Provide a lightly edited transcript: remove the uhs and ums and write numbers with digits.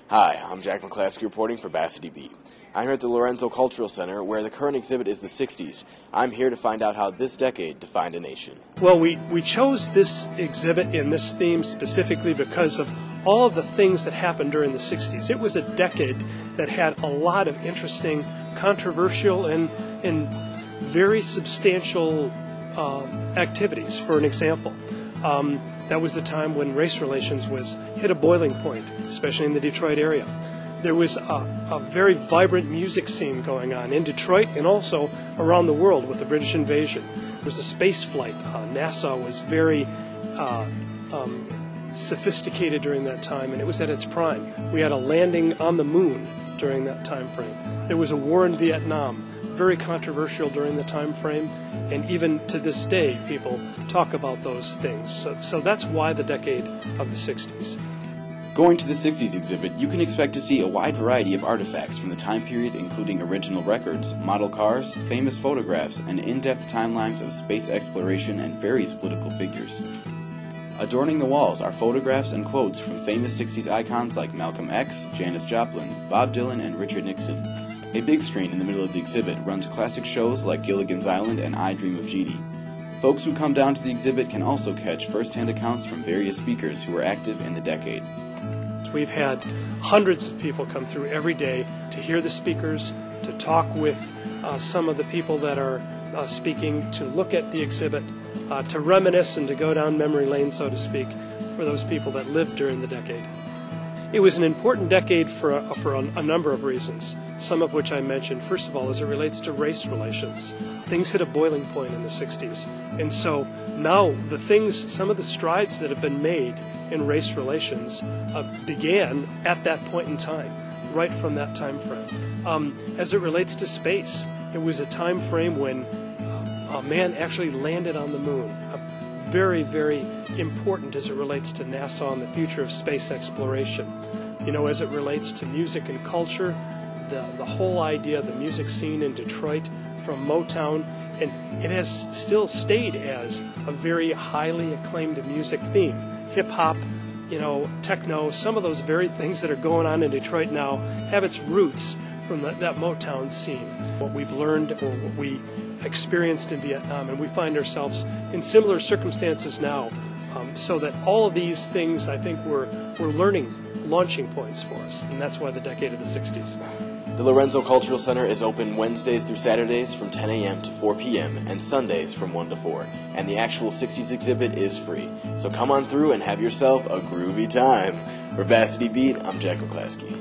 Hi, I'm Jack McClaskey reporting for Sixties Beat. I'm here at the Lorenzo Cultural Center, where the current exhibit is the 60s. I'm here to find out how this decade defined a nation. Well, we chose this exhibit in this theme specifically because of all of the things that happened during the 60s. It was a decade that had a lot of interesting, controversial, and very substantial activities. For an example, that was the time when race relations hit a boiling point, especially in the Detroit area. There was a very vibrant music scene going on in Detroit and also around the world with the British invasion. There was a space flight. NASA was very sophisticated during that time, and it was at its prime. We had a landing on the moon during that time frame. There was a war in Vietnam, very controversial during the time frame, and even to this day people talk about those things. So that's why the decade of the 60s. Going to the 60s exhibit, you can expect to see a wide variety of artifacts from the time period, including original records, model cars, famous photographs, and in-depth timelines of space exploration and various political figures. Adorning the walls are photographs and quotes from famous 60s icons like Malcolm X, Janis Joplin, Bob Dylan, and Richard Nixon. A big screen in the middle of the exhibit runs classic shows like Gilligan's Island and I Dream of Jeannie. Folks who come down to the exhibit can also catch first-hand accounts from various speakers who were active in the decade. We've had hundreds of people come through every day to hear the speakers, to talk with some of the people that are speaking, to look at the exhibit, to reminisce and to go down memory lane, so to speak, for those people that lived during the decade. It was an important decade for a number of reasons, some of which I mentioned. First of all, as it relates to race relations. Things hit a boiling point in the 60s. And so now some of the strides that have been made in race relations began at that point in time, right from that time frame. As it relates to space, it was a time frame when a man actually landed on the moon. Very, very important as it relates to NASA and the future of space exploration. You know, as it relates to music and culture, the whole idea of the music scene in Detroit from Motown, and it has still stayed as a very highly acclaimed music theme. Hip-hop, techno, some of those very things that are going on in Detroit now have its roots from that Motown scene. What we've learned or what we experienced in Vietnam, and we find ourselves in similar circumstances now, so that all of these things, I think, were learning launching points for us, and that's why the decade of the 60s. The Lorenzo Cultural Center is open Wednesdays through Saturdays from 10 a.m. to 4 p.m. and Sundays from 1 to 4, and the actual 60s exhibit is free. So come on through and have yourself a groovy time. For Sixties Beat, I'm Jack McClaskey.